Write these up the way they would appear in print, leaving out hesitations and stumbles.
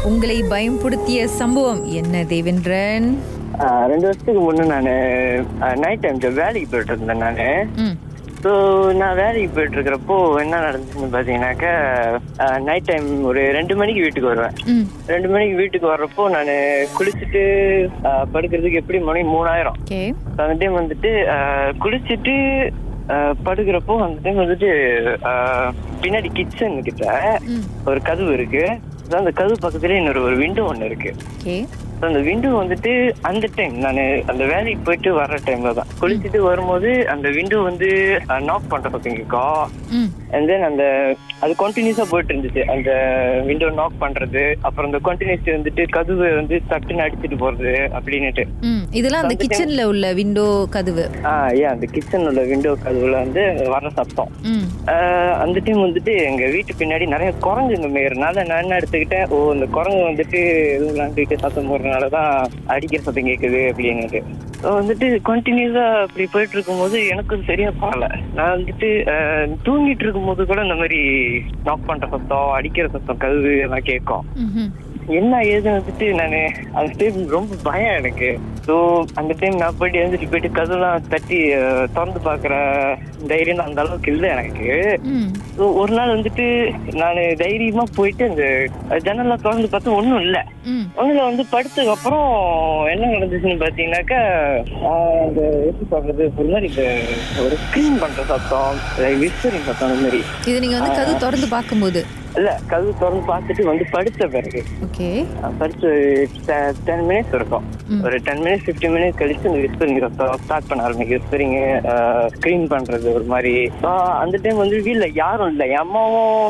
உங்களை பயம்படுத்திய சம்பவம் என்ன தேவேந்திரன்? 2 வருஷத்துக்கு முன்ன நான் நைட் டைம் வேலைக்கு போயிட்டு இருந்தேன் நான். ஸோ நான் வேலைக்கு போயிட்டு இருக்கிறப்போ என்ன நடந்துச்சுன்னு பார்த்தீங்கன்னாக்கா, நைட் டைம் ஒரு 2 மணிக்கு வீட்டுக்கு வருவேன். 2 மணிக்கு வீட்டுக்கு வர்றப்போ நான் குளிச்சுட்டு படுக்கிறதுக்கு எப்படி மணி 3000. அந்த டைம் வந்துட்டு குளிச்சுட்டு படுக்கிறப்போ அந்த டைம் வந்துட்டு பின்னாடி கிச்சன் கிட்ட ஒரு கதவு இருக்கு. அந்த கதவு பக்கத்துலேயே இன்னொரு ஒரு விண்டோ ஒன்று இருக்கு. அந்த விண்டோ வந்துட்டு அந்த டைம் நான் அந்த வேலைக்கு போயிட்டு வர்ற டைம்ல தான் குளிச்சுட்டு வரும்போது அந்த விண்டோ வந்து நாக் பண்ற பக்கம் இருக்கும். அண்ட் தென் அந்த அது கண்டினியூஸா போயிட்டு இருந்துச்சு. அந்த விண்டோ நாக் பண்றது, அப்புறம் அந்த கண்டினியூஸ் வந்துட்டு கதவு வந்து தட்டுன்னு அடிச்சுட்டு போறது அப்படின்னுட்டு. இதெல்லாம் அந்த கிச்சன்ல உள்ள விண்டோ கதவு. அந்த கிச்சன் உள்ள விண்டோ கதவுல வந்து வர்ற சத்தம். அந்த டைம் வந்துட்டு எங்க வீட்டு பின்னாடி நிறைய குரங்குங்க மேயறனால நான் என்ன எடுத்துக்கிட்டேன், இந்த குரங்கு வந்துட்டு எதுவும் விளாண்டுட்டு சத்தம் போடுறதுனாலதான் அடிக்கிற சத்தம் கேட்குது அப்படின்னுட்டு வந்துட்டு கண்டினியூஸா அப்படி போயிட்டு இருக்கும் போது எனக்கு சரியா பாடல. நான் வந்துட்டு தூங்கிட்டு இருக்கும் போது கூட இந்த மாதிரி நாக் பண்ற சத்தம், அடிக்கிற சத்தம், கதவு எல்லாம் கேட்கும். என்ன ஏதுன்னு வந்துட்டு நானு அந்த டைம் ரொம்ப பயம் எனக்கு. ஸோ அந்த டைம் நான் போயிட்டு கதவுலாம் தட்டி திறந்து பாக்குற தைரியம் அந்த அளவுக்கு இல்லை எனக்கு. ஸோ ஒரு நாள் வந்துட்டு நான் தைரியமா போயிட்டு அந்த ஜன்னல்லாம் திறந்து பார்த்தா ஒன்றும் இல்லை. ஒண்ணுல வந்து படுத்ததுக்கு அப்புறம் என்ன நடந்துச்சுன்னு பாத்தீங்கன்னாக்கா, அந்த எப்படி சொல்றது, ஒரு மாதிரி இந்த ஒரு ஸ்கிரீன் பண்ற சத்தம், விஸ்பரிங் சத்தம் அந்த மாதிரி. இது நீங்க வந்து கதவு திறந்து பார்க்கும்போது இல்ல, கதவு திறந்து பார்த்துட்டு வந்து படுத்த பிறகு படுத்து 10 மினிட்ஸ் இருக்கும். ஒரு 10 மினிட்ஸ் 15 மினிட்ஸ் கழிச்சு இந்த விஸ்பரிங் ஸ்டார்ட் பண்ண ஆரம்பிக்கும். விஸ்பரிங் ஸ்கிரீன் பண்றது ஒரு மாதிரி. அந்த டைம் வந்து வீட்டுல யாரும் இல்லை. என் அம்மாவும்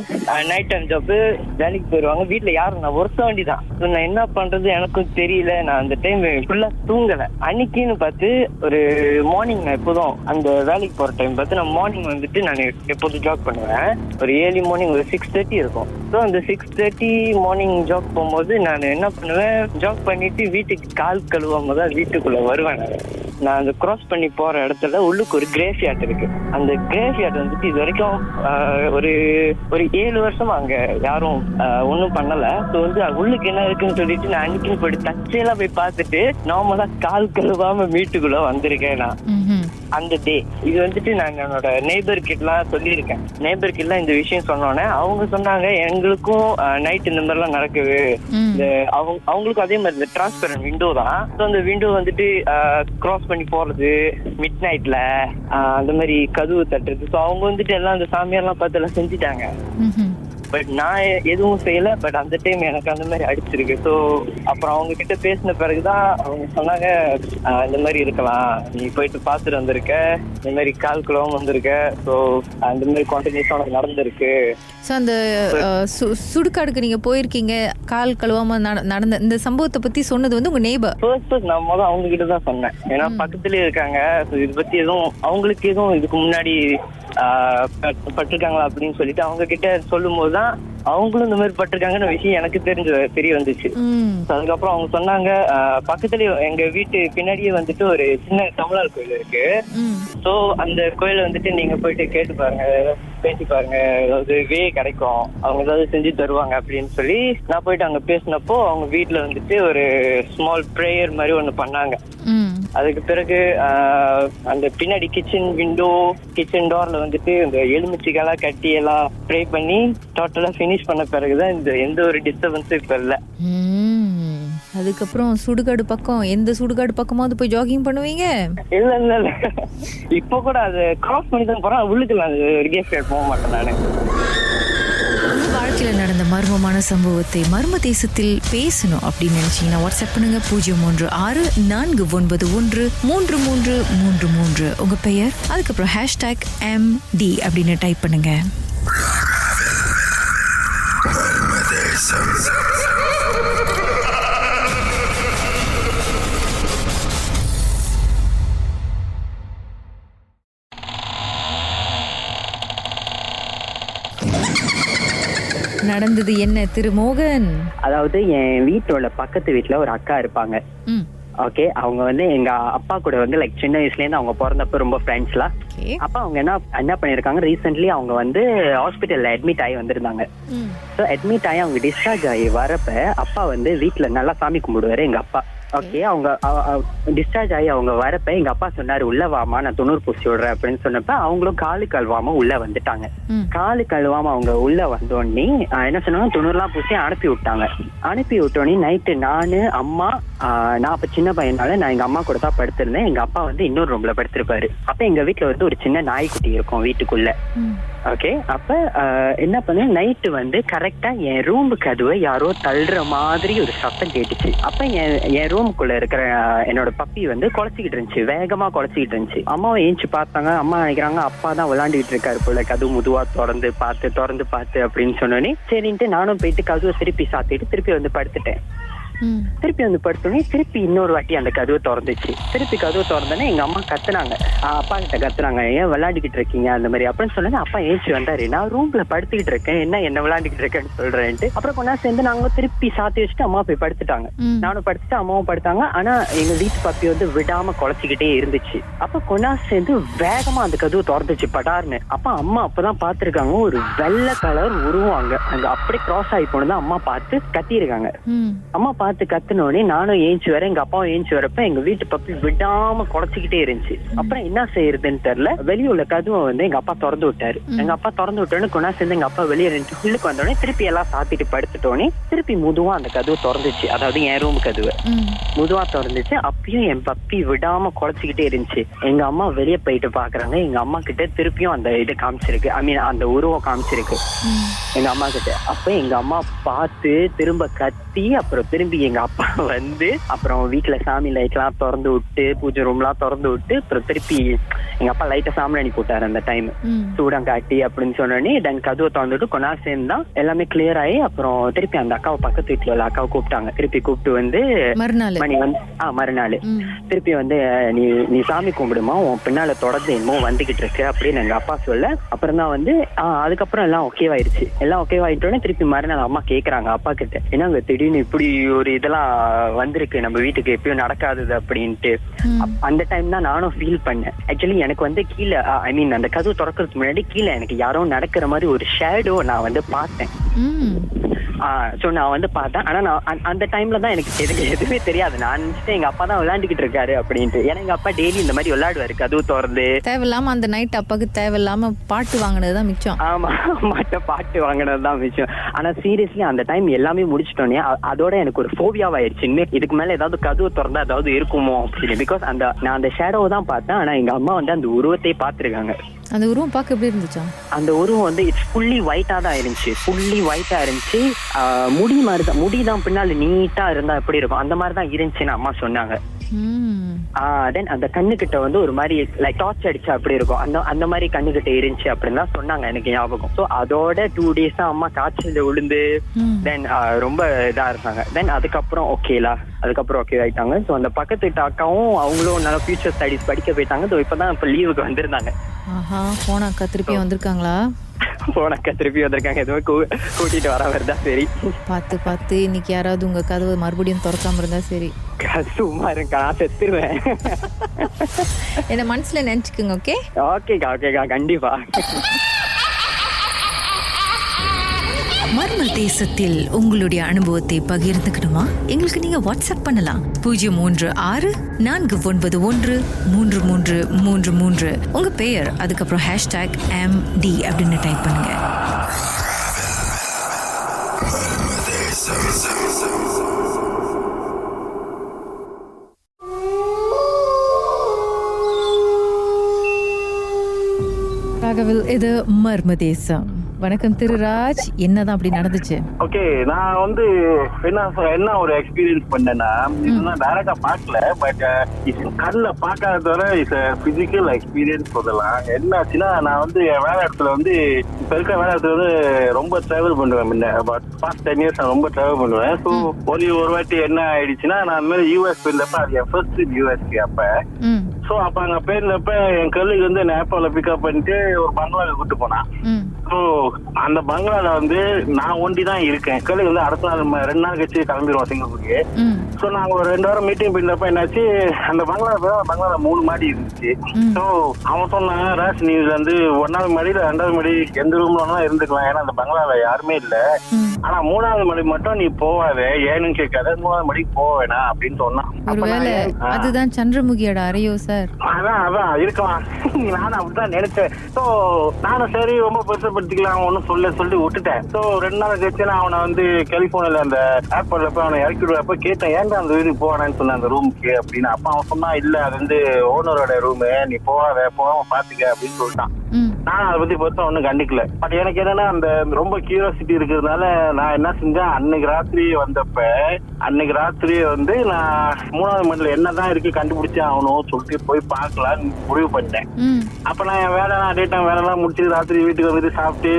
நைட் டைம் ஜாப் வேலைக்கு போயிடுவாங்க. வீட்டுல யாரும் நான் ஒருத்த வேண்டிதான். நான் என்ன பண்றது எனக்கும் தெரியல. நான் அந்த டைம் ஃபுல்லா தூங்கல. அன்னைக்குன்னு பார்த்து ஒரு மார்னிங், நான் எப்போதும் அந்த வேலைக்கு போற டைம் பார்த்து நான் மார்னிங் வந்துட்டு நான் எப்போதும் ஜாப் பண்ணுவேன். ஒரு ஏர்லி மார்னிங் ஒரு 6:30 இருக்கும். ஸோ அந்த 6:30 மார்னிங் ஜாப் போகும்போது நான் என்ன பண்ணுவேன், ஜாப் பண்ணிட்டு வீட்டுக்கு கால் கழுவாம தான் வீட்டுக்குள்ள வருவேன். நான் அந்த கிராஸ் பண்ணி போற இடத்துல உள்ளுக்கு ஒரு கிரேவ் யார்ட் இருக்கு. அந்த கிரேவ் யார்ட் வந்துட்டு இது வரைக்கும் ஒரு 7 வருஷமா அங்க யாரும் ஒன்றும் பண்ணல. ஸோ வந்து உள்ளுக்கு என்ன இருக்குன்னு சொல்லிட்டு நான் அன்னைக்குன்னு போயிட்டு தச்சையெல்லாம் போய் பார்த்துட்டு நார்மலா கால் கழுவாம வீட்டுக்குள்ள வந்திருக்கேன் நான் அந்த டே. இது வந்துட்டு நான் என்னோட நெய்பர் கிட்டலாம் சொல்லியிருக்கேன். நெய்பர் கிட்டலாம் இந்த விஷயம் சொன்னோன்னே அவங்க சொன்னாங்க, எங்களுக்கும் நைட் இந்த மாதிரிலாம் நடக்குது. அவங்களுக்கும் அதே மாதிரி இந்த டிரான்ஸ்பரண்ட் விண்டோ தான். ஸோ அந்த விண்டோ வந்துட்டு கிராஸ் பண்ணி போறது, மிட் நைட்ல அந்த மாதிரி கதவு தட்டுறது. ஸோ அவங்க வந்துட்டு எல்லாம் அந்த சாமியாரெல்லாம் பார்த்து எல்லாம் செஞ்சுட்டாங்க. பட் நான் எதுவும் செய்யல. பட் அந்த டைம் எனக்கு அந்த மாதிரி அடிச்சிருக்கு. ஸோ அப்புறம் அவங்க கிட்ட பேசின பிறகுதான் அவங்க சொன்னாங்க, இந்த மாதிரி இருக்கலாம், நீ போயிட்டு பார்த்துட்டு வந்திருக்க, இந்த மாதிரி கால் கிலோவும் வந்திருக்க, ஸோ அந்த மாதிரி கான்டினியூஸா உனக்கு நடந்திருக்கு. ஸோ அந்த சுடுகாடுக்கு நீங்க போயிருக்கீங்க, கால் கழுவாம நடந்த இந்த சம்பவத்தை பத்தி சொன்னது வந்து உங்க நெய்பர். ஃபர்ஸ்ட் நான் முதல்ல அவங்க கிட்ட தான் சொன்னேன். ஏன்னா பக்கத்துலயே இருக்காங்க. இதை பத்தி எதுவும் அவங்களுக்கு எதுவும் இதுக்கு முன்னாடி பட்டிருக்காங்களா அப்படின்னு சொல்லிட்டு அவங்க கிட்ட சொல்லும் போதுதான் அவங்களும் இந்த மாதிரி பட்டிருக்காங்கன்னு விஷயம் எனக்கு தெரிய வந்துச்சு. அதுக்கப்புறம் அவங்க சொன்னாங்க, பக்கத்துலயே எங்க வீட்டு பின்னாடியே வந்துட்டு ஒரு சின்ன தமிழர் கோயில் இருக்கு. சோ அந்த கோயில வந்துட்டு நீங்க போயிட்டு கேட்டு பாருங்க, பேசி பாருங்க, ஏதாவது கிடைக்கும், அவங்க ஏதாவது செஞ்சு தருவாங்க அப்படின்னு சொல்லி நான் போயிட்டு அங்க பேசினப்போ அவங்க வீட்டுல வந்துட்டு ஒரு ஸ்மால் ப்ரேயர் மாதிரி ஒண்ணு பண்ணாங்க. அதுக்கு பிறகு அந்த பின்னாடி கிச்சன் விண்டோ, கிச்சன் டோர்ல வந்துட்டு இந்த எலுமிச்சிக்கெல்லாம் கட்டி எல்லாம் ப்ரே பண்ணி டோட்டலா ஃபினிஷ் பண்ண பிறகுதான் இந்த எந்த ஒரு டிஸ்டர்பன்ஸும் இப்ப இல்ல. அதுக்கப்புறம் சுடுகாடு பக்கம், எந்த சுடுகாடு பக்கமாவது போய் ஜாகிங் பண்ணுவீங்க? இல்ல இல்ல இல்ல, இப்ப கூட அது கிராஸ் பண்ணி தான் போறேன். உள்ளுக்கு நான் கேஸ் போக மாட்டேன் நானு. வாழ்க்கையில நடந்த மர்மமான சம்பவத்தை மர்ம தேசத்தில் பேசணும் அப்படின்னு நினைச்சீங்கன்னா வாட்ஸ்அப் பண்ணுங்க 0364913333. உங்க பெயர், அதுக்கப்புறம் #MD அப்படின்னு டைப் பண்ணுங்க. நடந்தது என்ன திரு மோகன்? அதாவது என் வீட்டோட பக்கத்து வீட்டுல ஒரு அக்கா இருப்பாங்க. ஓகே, அவங்க வந்து எங்க அப்பா கூட வந்து லைக் சின்ன வயசுல இருந்து அவங்க பிறந்தப்ப ரொம்ப ஃப்ரெண்ட்ஸ்லாம். அப்ப அவங்க என்ன பண்ணிருக்காங்க, ரீசென்ட்லி அவங்க வந்து ஹாஸ்பிட்டல்ல அட்மிட் ஆகி வந்திருந்தாங்க. ஸோ அட்மிட் ஆகி அவங்க டிஸ்சார்ஜ் ஆகி வரப்ப அப்பா வந்து வீட்டுல நல்லா சாமி கும்பிடுவாரு எங்க அப்பா. ஓகே, அவங்க டிஸ்சார்ஜ் ஆகி அவங்க வரப்ப எங்க அப்பா சொன்னாரு, உள்ள வாமா நான் துணூர் பூசி விடுறேன் அப்படின்னு சொன்னப்ப அவங்களும் காலு கழுவாம உள்ள வந்துட்டாங்க. காலு கழுவாம அவங்க உள்ள வந்தோடனே என்ன சொன்னாங்க, துணூர்லாம் பூசி அனுப்பி விட்டாங்க. அனுப்பி விட்டோடனே நைட்டு நானு அம்மா, நான் அப்ப சின்ன பையனால நான் எங்க அம்மா கூட தான் படுத்திருந்தேன். எங்க அப்பா வந்து இன்னொரு ரூம்ல படுத்திருப்பாரு. அப்ப எங்க வீட்டுல வந்து ஒரு சின்ன நாய்க்குட்டி இருக்கும் வீட்டுக்குள்ள. ஓகே, அப்ப என்ன பண்ண, நைட்டு வந்து கரெக்டா என் ரூம் கதவை யாரோ தள்ளுற மாதிரி ஒரு சத்தம் கேட்டுச்சு. அப்ப என் ரூமுக்குள்ள இருக்கிற என்னோட பப்பி வந்து குலைச்சிக்கிட்டு இருந்துச்சு, வேகமா குலைச்சிக்கிட்டு இருந்துச்சு. அம்மாவை ஏஞ்சி பார்த்தாங்க. அம்மா நினைக்கிறாங்க அப்பா தான் விளையாண்டுட்டு இருக்காரு போல, கதவு முதுவா திறந்து பார்த்து அப்படின்னு சொன்னோன்னே சரின்ட்டு நானும் போயிட்டு கதவை திருப்பி சாத்திட்டு திருப்பி வந்து படுத்துட்டேன். திருப்பி வந்து படுத்தோடனே திருப்பி இன்னொரு வாட்டி அந்த கதவு திறந்துச்சு. திருப்பி கதவு திறந்தோடனே எங்க அம்மா கத்துனாங்க, அப்பா கிட்ட கத்துனாங்க, ஏன் விளையாடிக்கிட்டு இருக்கீங்க அந்த மாதிரி அப்படின்னு சொன்னது. அப்பா ஏஞ்சி வந்தாரு, நான் ரூம்ல படுத்துக்கிட்டு இருக்கேன், என்ன விளையாண்டுக்கிட்டு இருக்கேன்னு சொல்றேன்ட்டு. அப்புறம் கொஞ்ச நேரம் சேர்ந்து நாங்க திருப்பி சாத்தி வச்சுட்டு அம்மா போய் படுத்துட்டாங்க. நானும் படுத்துட்டு அம்மாவும் படுத்தாங்க. ஆனா எங்க வீட்டு பப்பி வந்து விடாம குலைச்சிக்கிட்டே இருந்துச்சு. அப்ப கொஞ்ச நேரம் சேர்ந்து வேகமா அந்த கதவு திறந்துச்சு படார்னு. அப்ப அம்மா அப்பதான் பாத்துருக்காங்க ஒரு வெள்ளை கலர் உருவம் அங்க அப்படியே கிராஸ் ஆகி போனதான் அம்மா பார்த்து கத்திருக்காங்க. அம்மா பார்த்து கத்துனோடனே நானும் ஏஞ்சி வரேன், எங்க அப்பாவும் ஏஞ்சி வரப்ப எங்க வீட்டு பப்பி விடாம குலைச்சிக்கிட்டே இருந்துச்சு. அப்புறம் என்ன செய்யறதுன்னு தெரியல, வெளியே உள்ள கதவை வந்து எங்க அப்பா திறந்து விட்டாரு. எங்க அப்பா திறந்து விட்டோன்னு கொண்டா சேர்ந்து எங்க அப்பா வெளியே ரெண்டு உள்ளுக்கு வந்தோடனே திருப்பி எல்லாம் சாத்திட்டு படுத்துட்டோன்னே திருப்பி முதுவா அந்த கதவு திறந்துச்சு. அதாவது என் ரூம் கதவு முதுவா திறந்துச்சு. அப்பயும் என் பப்பி விடாம குலைச்சிக்கிட்டே இருந்துச்சு. எங்க அம்மா வெளியே போயிட்டு பாக்குறாங்க. எங்க அம்மா கிட்ட திருப்பியும் அந்த இது காமிச்சிருக்கு, ஐ மீன் அந்த உருவம் காமிச்சிருக்கு எங்க அம்மா கிட்ட. அப்ப எங்க அம்மா பார்த்து திரும்ப கத்தி, அப்புறம் திரும்பி எங்க அப்பா வந்து அப்புறம் வீட்டுல சாமி லைட் எல்லாம் திறந்து விட்டு பூஜை ரூம் எல்லாம் திறந்து விட்டு அப்புறம் திருப்பி எங்க அப்பா லைட்டா சாம்பிராணி போட்டாரு அந்த டைம், சூடம் காட்டி அப்படின்னு சொன்னோடனே தென் கதவை திறந்துட்டு கொஞ்ச நேரம் சேர்ந்து தான் எல்லாமே கிளியர் ஆகி அப்புறம் திருப்பி அந்த அக்காவை பக்கத்து வீட்டுல உள்ள அக்காவை கூப்பிட்டாங்க. திருப்பி கூப்பிட்டு வந்து மணி வந்து மறுநாள் திருப்பி வந்து நீ சாமி கும்பிடுமா, உன் பின்னால தொடர்ந்து என்னமோ வந்துகிட்டு இருக்கு அப்படின்னு எங்க அப்பா சொல்ல. அப்புறம் தான் வந்து அதுக்கப்புறம் எல்லாம் ஓகேவாயிருச்சு. எல்லாம் ஓகேவாயிட்டோடனே திருப்பி மறுநாள் அம்மா கேக்குறாங்க அப்பா கிட்ட, என்னங்க திடீர்னு இப்படி ஒரு இதெல்லாம் வந்திருக்கு நம்ம வீட்டுக்கு, எப்பயும் நடக்காதது அப்படின்ட்டு. அந்த டைம் தான் நானும் ஃபீல் பண்ணேன். ஆக்சுவலி எனக்கு வந்து கீழே ஐ மீன் அந்த கதவு திறக்கிறதுக்கு முன்னாடி கீழே எனக்கு யாரோ நடக்கிற மாதிரி ஒரு ஷேடோ நான் வந்து பார்த்தேன். சோ நான் வந்து பார்த்தேன். ஆனா நான் அந்த டைம்ல தான் எனக்கு எதுவுமே தெரியாது. நான் நினைச்சிட்டு எங்க அப்பா தான் விளையாண்டுகிட்டு இருக்காரு அப்படின்ட்டு. ஏன்னா எங்க அப்பா டெய்லி இந்த மாதிரி விளையாடுவாரு கதவு திறந்து. தேவையில்லாம அந்த நைட் அப்பாக்கு தேவையில்லாம பாட்டு வாங்கினதுதான் மிச்சம். ஆமா, பாட்டு வாங்கினதுதான் மிச்சம். ஆனா சீரியஸ்லி அந்த டைம் எல்லாமே முடிச்சிட்டோன்னே அதோட எனக்கு ஒரு ஃபோபியாவாயிருச்சு. இதுக்கு மேல ஏதாவது கதவு திறந்தா ஏதாவது இருக்குமோ அப்படின்னு. பிகாஸ் நான் அந்த ஷேடோவை தான் பார்த்தேன். ஆனா எங்க அம்மா வந்து அந்த உருவத்தை பார்த்திருக்காங்க. அந்த உருவம் பார்க்க எப்படி இருந்துச்சா? அந்த உருவம் வந்து இட்ஸ் ஃபுல்லி ஒயிட்டா தான் இருந்துச்சு. ஃபுல்லி ஒயிட்டா இருந்துச்சு. முடி மாதிரி தான், முடிதான் பின்னால நீட்டா இருந்தா எப்படி இருக்கும் அந்த மாதிரி தான் இருந்துச்சுன்னு அம்மா சொன்னாங்க. தென் அந்த கண்ணுகிட்ட வந்து ஒரு மாதிரி லைக் டார்ச் அடிச்சா அப்படி இருக்கும், அந்த மாதிரி கண்ணுகிட்ட இருந்துச்சு அப்படின்னு தான் சொன்னாங்க எனக்கு ஞாபகம். ஸோ அதோட 2 days தான் அம்மா காய்ச்சல் விழுந்து தென் ரொம்ப இதா இருந்தாங்க. தென் அதுக்கப்புறம் அதுக்கப்புறம் ஓகே ஆயிட்டாங்க. ஸோ அந்த பக்கத்து வீட்டு அக்காவும் அவங்களும் நல்லா ஃபியூச்சர் ஸ்டடிஸ் படிக்க போயிட்டாங்க. ஸோ இப்பதான் இப்ப லீவுக்கு வந்திருந்தாங்க. போன அக்கா திருப்பி வந்திருக்காங்களா? போனக்கா திருப்பி வந்திருக்காங்க. எதுவும் கூட்டிட்டு வர வருதா சரி. பார்த்து இன்னைக்கு யாராவது உங்க கதவை மறுபடியும் திறக்காம இருந்தா சரி. சும்மா இருக்கா, நான் செத்துருவேன். என்ன மனசுல நினைச்சுக்குங்க. ஓகேக்கா கண்டிப்பா. மர்ம தேசத்தில் உங்களுடைய அனுபவத்தை பகிர்ந்துக்கணுமா? எங்களுக்கு நீங்க வாட்ஸ்அப் பண்ணலாம். 036-411-3333. உங்க பெயர் அதுக்கப்புறம் #MD அப்படின்னு டைப் பண்ணுங்க. ராகவில், இது மர்ம தேசம். வணக்கம் திரு ராஜ், என்னதான் அப்படி நடந்துச்சு? ஓகே, நான் வந்து என்ன ஒரு எக்ஸ்பீரியன்ஸ் பண்ணேன்னா, இதெல்லாம் டைரக்டா பார்க்கல, பட் கண்ணில் பார்க்காததோட இட்ஸ் பிசிக்கல் எக்ஸ்பீரியன்ஸ் சொல்லலாம். என்ன ஆச்சுன்னா, நான் வந்து என் வேலை இடத்துல வந்து இப்ப இருக்க வேலை இடத்துல வந்து ரொம்ப டிராவல் பண்ணுவேன். முன்ன பாஸ்ட் 10 years நான் ரொம்ப டிராவல் பண்ணுவேன். ஸோ ஒரு வாட்டி என்ன ஆயிடுச்சுன்னா, நான் அந்த மாதிரி யூஎஸ் போயிருந்தப்ப, அது என் ஃபர்ஸ்ட் யூஎஸ்க்கு அப்ப. ஸோ அப்ப அங்க போயிருந்தப்ப என் கல்லுக்கு வந்து என்ன ஏர்போர்ட்ல பிக்கப் பண்ணிட்டு ஒரு பங்களாவுக்கு கூட்டு போனான். ஸோ அந்த பங்களால வந்து நான் ஒண்டி தான் இருக்கேன். கிளம்பி வந்து அடுத்த நாள் 2 நாள் கழிச்சு கிளம்பிடுவோம் சிங்கப்பூருக்கு. ஸோ நாங்க ஒரு 2 வாரம் மீட்டிங் பண்ணப்ப என்னாச்சு, அந்த பங்களால 3 மாடி இருந்துச்சு. ஸோ அவன் சொன்னான், ராஜ் நீ வந்து 1வது மாடியில 2வது மாடி எந்த ரூம்ல இருந்துக்கலாம், ஏன்னா அந்த பங்களால யாருமே இல்ல. ஆனா 3வது மாடி மட்டும் நீ போவாத, ஏன்னு கேட்காத, 3வது மாடிக்கு போக வேணாம் அப்படின்னு சொன்னான். ஒருவேளை அதுதான் சந்திரமுகியோட அறையோ சார்? அதான் இருக்கலாம். நானும் அப்படிதான் நினைச்சேன். ஸோ நானும் சரி ரொம்ப பெருசப்படுத்திக்கலாம் ஒன்னும் சொல்லிட்டு விட்டுட்டேன். ஸோ 2 நாள் கழிச்சு நான் அவனை வந்து கலிபோர்னியால அந்த ஏர்போர்ட்ல போய் அவனை இறக்கி விடுறப்ப கேட்டேன், ஏன்டா அந்த வீட்டுக்கு போவானு சொன்னேன் அந்த ரூமுக்கு அப்படின்னு. அப்ப அவன் சொன்னா, இல்ல அது வந்து ஓனரோட ரூமு, நீ போகாம பாத்துக்க அப்படின்னு சொல்லிட்டான். நான் அதை பத்தி பொறுத்த ஒன்னும் கண்டிக்கல. பட் எனக்கு என்னன்னா அந்த ரொம்ப கியூரியாசிட்டி இருக்கிறதுனால நான் என்ன செஞ்சேன், அன்னைக்கு ராத்திரி வந்து நான் 3வது மாடியில என்னதான் இருக்கு கண்டுபிடிச்சே ஆகணும் சொல்லிட்டு போய் பார்க்கலான்னு முடிவு பண்ணிட்டேன். அப்ப நான் என் வேலைலாம் முடிச்சுட்டு ராத்திரி வீட்டுக்கு வந்து சாப்பிட்டு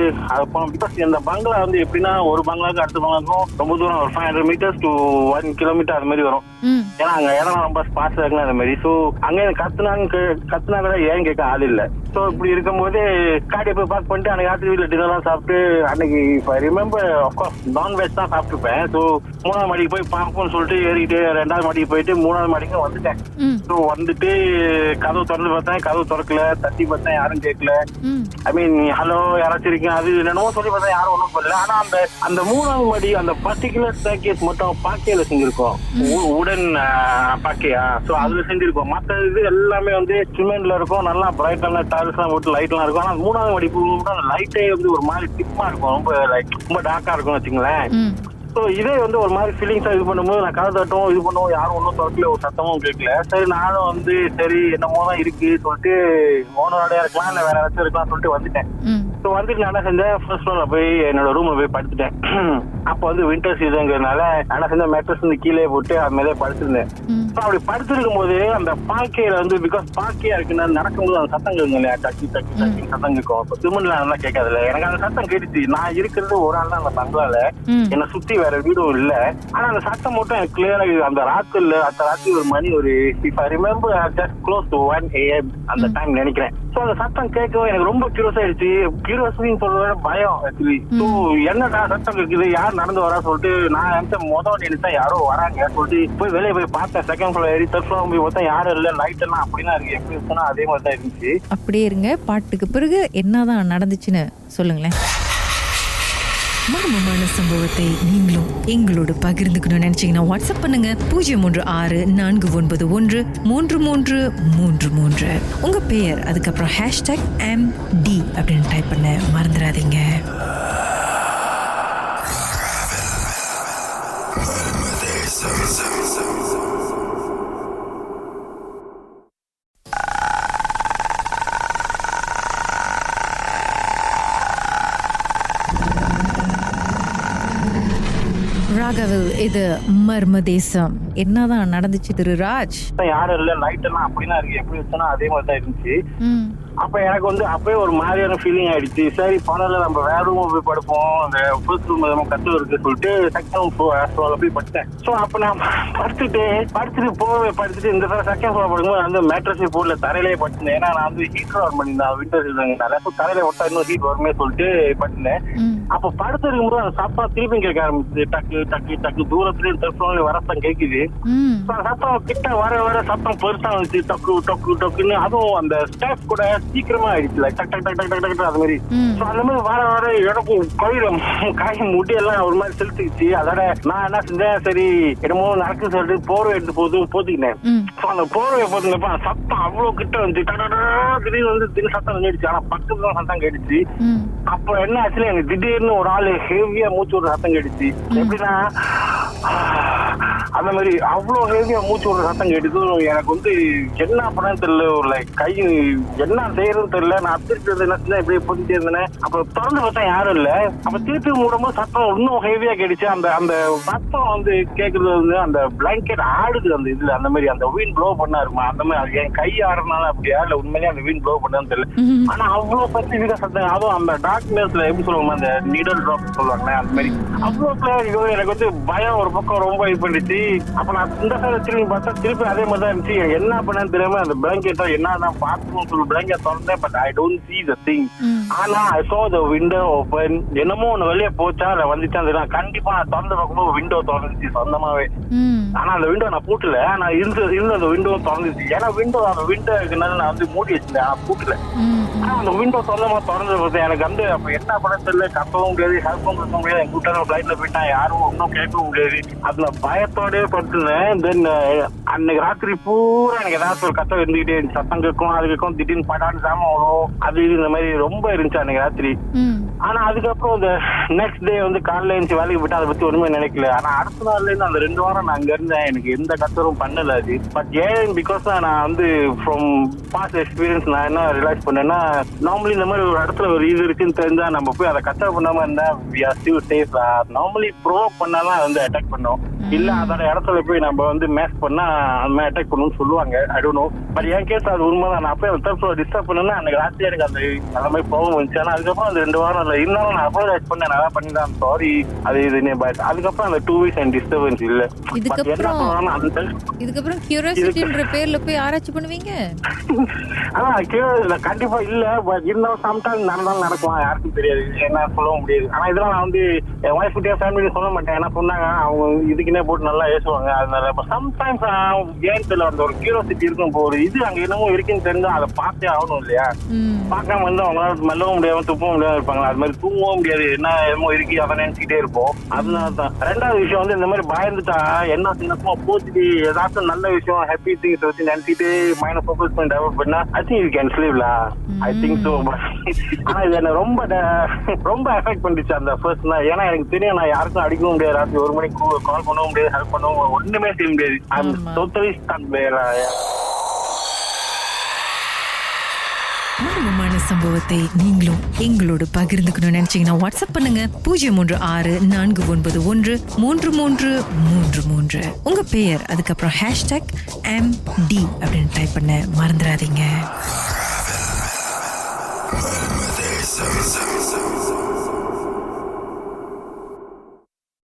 பிகாஸ் இந்த பங்களா வந்து எப்படின்னா ஒரு பங்களாவுக்கு அடுத்த பங்களாக்கும் ரொம்ப தூரம், ஒரு 500 meters to 1 kilometer அது மாதிரி வரும். ஏன்னா அங்க இடம் ரொம்ப ஸ்பாட்ஸ் இருக்குன்னு அந்த மாதிரி. ஸோ அங்க கத்துனா கூட ஏன் கேட்க ஆள் இல்ல. ஸோ இப்படி இருக்கும்போது காடியை போய் பார்க் பண்ணிட்டு அன்னைக்கு ராத்திரி வீட்டுல டின்னர்லாம் சாப்பிட்டு, அன்னைக்கு ரிமெம்பர் ஆஃப்கோர்ஸ் நான்வெஜ் தான் சாப்பிட்டுருப்பேன். ஸோ 3வது மாடிக்கு போய் பார்ப்போம்னு சொல்லிட்டு ஏறிட்டு 2வது மாடிக்கு போயிட்டு 3வது மாடிக்கு வந்துட்டேன். ஸோ வந்துட்டு கதவு திறந்து பார்த்தேன், கதவு திறக்கல. தட்டி பார்த்தேன், யாரும் கேட்கல. ஐ மீன் ஹலோ யாராச்சும் இருக்கீங்க அது என்னமோ சொல்லி பார்த்தா யாரும் ஒன்றும் பண்ணல. ஆனா அந்த 3வது மாடி அந்த பர்டிகுலர் ஸ்டேர்கேஸ் மட்டும் பாக்கையில செஞ்சிருக்கோம், உடன் பாக்கையா. ஸோ அதுல செஞ்சிருக்கோம். மற்ற இது எல்லாமே வந்து சிமெண்ட்ல இருக்கும், நல்லா பிரைட்டான டைல்ஸ் எல்லாம் போட்டு லைட் எல்லாம் இருக்கும். ஆனா 3வது மாடி கூட அந்த லைட்டே வந்து ஒரு மாதிரி டிப்பா இருக்கும், ரொம்ப டார்க்கா இருக்கும் வச்சுங்களேன். ஸோ இதே வந்து ஒரு மாதிரி ஃபீலிங்ஸா இது பண்ணும்போது நான் கதை தட்டும் இது பண்ணுவோம், யாரும் ஒன்றும் திறக்கல, ஒரு சத்தமும் கேட்கல. சரி நானும் வந்து சரி என்னமோ தான் இருக்கு சொல்லிட்டு ஓனரோடய இருக்கலாம் இல்லை வேற ஏதாச்சும் இருக்கலாம் சொல்லிட்டு வந்துட்டேன். ஸோ வந்துட்டு நான் என்ன செஞ்சேன், ஃபர்ஸ்ட் ஃப்ளோர்ல போய் என்னோட ரூம்ல போய் படுத்துட்டேன். அப்போ வந்து வின்டர் சீசன்ங்கிறதுனால என்ன செஞ்சேன், மேட்ரஸ் வந்து கீழே போட்டு அது மேலே படுத்திருந்தேன். ஸோ அப்படி படுத்திருக்கும் போது அந்த பாக்கையில வந்து பிகாஸ் பாக்கையா இருக்குன்னா நடக்கும்போது அந்த சத்தம் கேட்குங்க இல்லையா, டக்கு டக்கு டக்கு சத்தம் கேட்கும். இப்போ சிமெண்ட்ல நல்லா கேட்காதுல்ல, எனக்கு அந்த சத்தம் கேட்டுச்சு. நான் இருக்கிறது ஒரு ஆள் தான் அந்த பங்களால, என்னை சுத்தி வேற வீடும் இல்ல. ஆனா அந்த சத்தம் மட்டும் எனக்கு கிளியரா அந்த ராத்திரி ஒரு மணி ஒரு if I remember just close to 1 AM அந்த டைம் நினைக்கிறேன். சோ அந்த சத்தம் கேட்கவும் எனக்கு ரொம்ப கியூரியஸ் ஆயிடுச்சு. கியூரியஸ்னு சொல்றத பயம் ஆக்சுவலி. சோ என்னடா சத்தம் கேக்குது, யார் நடந்து வரா சொல்லிட்டு நான் நினைச்சேன் யாரோ வராங்க சொல்லிட்டு போய் வெளியே போய் பார்த்தேன். 2nd floor ஏறி 3rd floor போய் பார்த்தா யாரும் இல்ல, லைட் எல்லாம் அப்படிதான் இருக்கு, எப்படி சொன்னா அதே மாதிரி தான் இருந்துச்சு. அப்படியே இருங்க, பாட்டுக்கு பிறகு என்னதான் நடந்துச்சுன்னு சொல்லுங்களேன். மர்மமான சம்பவத்தை நீங்களும் எங்களோடு பகிர்ந்துக்கணும்னு நினைச்சீங்கன்னா வாட்ஸ்அப் பண்ணுங்க 036-491-3333. உங்க பெயர் அதுக்கப்புறம் #MD அப்படின்னு டைப் பண்ண மறந்துடாதீங்க. ராகவில் இது மர்ம தேசம். என்னதான் நடந்துச்சு திரு ராஜ்? யாரும் இல்ல, லைட் எல்லாம் அப்படிதான் இருக்கு, எப்படி வச்சோன்னா அதே மாதிரி தான் இருந்துச்சு. அப்ப எனக்கு வந்து அப்பவே ஒரு மாதிரியான ஃபீலிங் ஆயிடுச்சு. சரி பணம்ல நம்ம வேற ரூம் போய் படுப்போம், அந்த ஃபர்ஸ்ட் ரூம் கட்டில் இருக்கு சொல்லிட்டு 2nd floor போய் படுத்தேன். சோ அப்ப நான் படுத்துட்டு இந்த 2nd floor படுக்கும்போது அந்த மேட்ரஸே போடல, தரையிலே படுத்தேன். ஏன்னா நான் வந்து ஹீட்டர் ஆன் பண்ணிருந்தேன் விண்டர் சீசன்னால. ஸோ தரையில ஒட்டா இன்னும் ஹீட் வருமே சொல்லிட்டு படுத்தேன். அப்ப படுத்து இருக்கும்போது அந்த சத்தம் திருப்பி கேட்க ஆரம்பிச்சு, டக்கு டக்கு டக்கு தூரத்துல 3rd floor வர சத்தம் கேக்குது. சத்தம் கிட்ட வர சத்தம் பெருசா வந்துச்சு, டக்கு டக்கு டக்குன்னு. அதுவும் அந்த ஸ்டாஃப் கூட சீக்கிரமா ஆயிடுச்சு, டக் டக் டக் டக் டக் அது மாதிரி. அந்த மாதிரி வர எனக்கும் காய் முடியெல்லாம் ஒரு மாதிரி செலுத்திடுச்சு. அதோட நான் என்ன செஞ்சேன், சரி என்னமோ நடக்குன்னு சொல்லிட்டு போர்வை எடுத்து போத்திக்கினேன். அந்த போர்வை போத்துனப்ப சத்தம் அவ்வளவு கிட்ட வந்துச்சு, திடீர்னு வந்து திடீர்னு சத்தம் வந்துடுச்சு. ஆனா பக்கத்துல தான் சத்தம் கேட்டுச்சு. அப்ப என்ன ஆச்சுன்னா எனக்கு திடீர்னு ஒரு ஆளு ஹெவியா மூச்சு விடுற சத்தம் கேட்டுச்சு. எப்படின்னா அந்த மாதிரி அவ்வளவு ஹெவியா மூச்சு விடுற சத்தம் கேட்டுது. எனக்கு வந்து என்ன பண்ணு தெரியல, ஒரு கை என்ன செய்யறதுன்னு தெரியல. நான் அத்திருக்கிறது என்ன செஞ்சேன், இப்படியே போட்டுட்டே இருந்தேன். அப்ப திறந்து பார்த்தா யாரும் இல்ல. அப்ப திருப்பி மூடும்போது சத்தம் இன்னும் ஹெவியா கேட்டுச்சு. அந்த சத்தம் வந்து கேக்குறது வந்து அந்த பிளாங்கெட் ஆடுது அந்த இதுல, அந்த மாதிரி அந்த வீன் ப்ளோ பண்ணா இருக்குமா, அந்த மாதிரி என் கை ஆடுறதுனால அப்படியா இல்ல உண்மையிலேயே அந்த வீன் ப்ளோ பண்ணான்னு தெரியல. ஆனா அவ்வளவு பசிபிக்கா சத்தம், அதுவும் அந்த டார்க்னஸ்ல எப்படி சொல்லுவாங்க, அந்த நீடல் ட்ராப் சொல்லுவாங்களே அந்த மாதிரி அவ்வளவு எனக்கு வந்து பயம் ஒரு பக்கம் ரொம்ப இது பண்ணிச்சு. அப்ப நான் இந்த சைடு திரும்பி பார்த்தா திருப்பி அதே மாதிரி தான் இருந்துச்சு. என்ன பண்ணேன்னு தெரியாம அந்த பிளாங்கெட்டை என்ன பார்க்கணும்னு சொல்லி பிளாங்கெட் திறந்தேன். But I don't see the thing. ஆனா I saw the window open. என்னமோ ஒண்ணு வெளியே போச்சா இல்ல வந்துச்சா தெரியல. கண்டிப்பா நான் திறந்து பார்க்கும்போது விண்டோ திறந்துச்சு சொந்தமாவே. ஆனா அந்த விண்டோ நான் பூட்டல. ஆனா இருந்த அந்த விண்டோ திறந்துச்சு. ஏன்னா அந்த விண்டோ இருக்குனால நான் வந்து மூடி வச்சிருந்தேன். ஆனா பூட்டல. ஆனா அந்த விண்டோ சொந்தமா திறந்து எனக்கு வந்து அப்ப என்ன பண்ண தெரியல. கத்தவும் முடியாது, ஹெல்ப்பும் கொடுக்க முடியாது. என் கூட்டான ஃபிளைட்ல போயிட்டா யாரும் ஒன்னும் கேட்கவும் முடியாது. அதுல பயத்தோடய படுத்துனேன். தென் அன்னைக்கு ராத்திரி பூரா எனக்கு ஏதாச்சும் ஒரு கத்தம் இருந்துகிட்டே இருந்துச்சு. சத்தம் கேட்கும், அது கேட்கும், திடீர்னு படான்னு சாம வரும். அது இந்த மாதிரி ரொம்ப இருந்துச்சு அன்னைக்கு ராத்திரி. ஆனா அதுக்கப்புறம் இந்த நெக்ஸ்ட் டே வந்து காலையில இருந்துச்சு வேலைக்கு போயிட்டு அதை பத்தி ஒண்ணுமே நினைக்கல. ஆனா அடுத்த நாள்ல இருந்து அந்த 2 வாரம் நான் அங்க இருந்தேன். எனக்கு எந்த கத்தரும் பண்ணல அது. பட் ஏன் பிகாஸ் நான் வந்து ஃப்ரம் பாஸ்ட் எக்ஸ்பீரியன்ஸ் நான் என்ன ரிலாக்ஸ் பண்ணேன்னா, நார்மலி இந்த மாதிரி ஒரு இடத்துல ஒரு இது இருக்குன்னு தெரிஞ்சா நம்ம போய் அதை கச்சா பண்ணாம இருந்தா we are still safe. Normally provoke பண்ணாதான் வந்து அட்டாக் பண்ணோம். இல்ல அதோட இடத்துல போய் நம்ம வந்து மேஸ் பண்ணா அந்த மாதிரி அட்டாக் பண்ணணும்னு சொல்லுவாங்க. I don't know. பட் என் கேஸ் அது உண்மைதான். நான் போய் தேர்ட் ஃப்ளோர் டிஸ்டர்ப் பண்ணேன்னா அன்னைக்கு ராத்திரி எனக்கு அந்த மாதிரி ப்ராப்ளம் வந்துச்சு. ஆனா அதுக்கப்புறம் அந்த 2 வாரம் இருந்தாலும் நான் அப்ரோச் பண்ணேன். நல்லா பண்ணிதான் சாரி அது இதுன்னு. பட் அதுக்கப்புறம் அந்த 2 weeks அண்ட் டிஸ்டர்பன்ஸ் இல்ல. இதுக்கப்புறம் கியூரியாசிட்டின்ற பேர்ல போய் ஆராய்ச்சி பண்ணுவீங்க? ஆனா கண்டிப்பா இல்ல. பட் இருந்தாலும் சம்டைம் நடந்தாலும் நடக்கலாம், யாருக்கும் தெரியாது, என்ன சொல்லவும் முடியாது. ஆனா இதெல்லாம் நான் வந்து என் ஒய்ஃப் கிட்டே ஃபேமிலியும் சொல்ல மாட்டேன். ஏன்னா சொன்னாங்க அவங்க இதுக்குன்னே போட்டு நல்லா ஏசுவாங்க. அதனால சம்டைம்ஸ் ஏன் தெரியல அந்த ஒரு கியூரியாசிட்டி இருக்கும். இப்போ ஒரு இது அங்க என்னமோ இருக்குன்னு தெரிஞ்சா அதை பார்த்தே ஆகணும் இல்லையா? பார்க்காம வந்து அவங்களால மெல்லவும் முடியாம துப்பவும் முடியாம இருப்பாங்க. அது மாதிரி தூங்கவும் முடியாது. என்ன என்னமோ இருக்கு அதை நினைச்சுக்கிட்டே இருப்போம். அதனாலதான் 2வது விஷயம் வந்து இந்த மாதிரி பயந்துட்டா என்ன சின்னமா போச்சுட்டு ஏதாச்சும் நல்ல விஷயம் ஹாப்பி திங்ஸ் வச்சு நினைச்சிட்டு மைண்ட் ஃபோக்கஸ் பண்ணி டெவலப் பண்ணா I think you can sleeve law. I think so. ஆனா இது என்ன ரொம்ப எஃபெக்ட் பண்ணிச்சு அந்த ஃபர்ஸ்ட் நாள். ஏன்னா எனக்கு தெரியும் நான் யாருக்கும் அடிக்கவும் முடியாது. ராத்திரி 1 மணிக்கு கால் பண்ணவும் முடியாது, ஹெல்ப் பண்ணவும் ஒண்ணுமே செய்ய முடியாது. Totally stun. மர்மமான சம்பவத்தை நீங்களும் எங்களோடு பகிர்ந்துக்கணும்னு நினைச்சீங்கன்னா வாட்ஸ்அப் பண்ணுங்க 0364333333. உங்க பெயர் அதுக்கப்புறம் #MD அப்படின்னு டைப் பண்ண மறந்துடாதீங்க.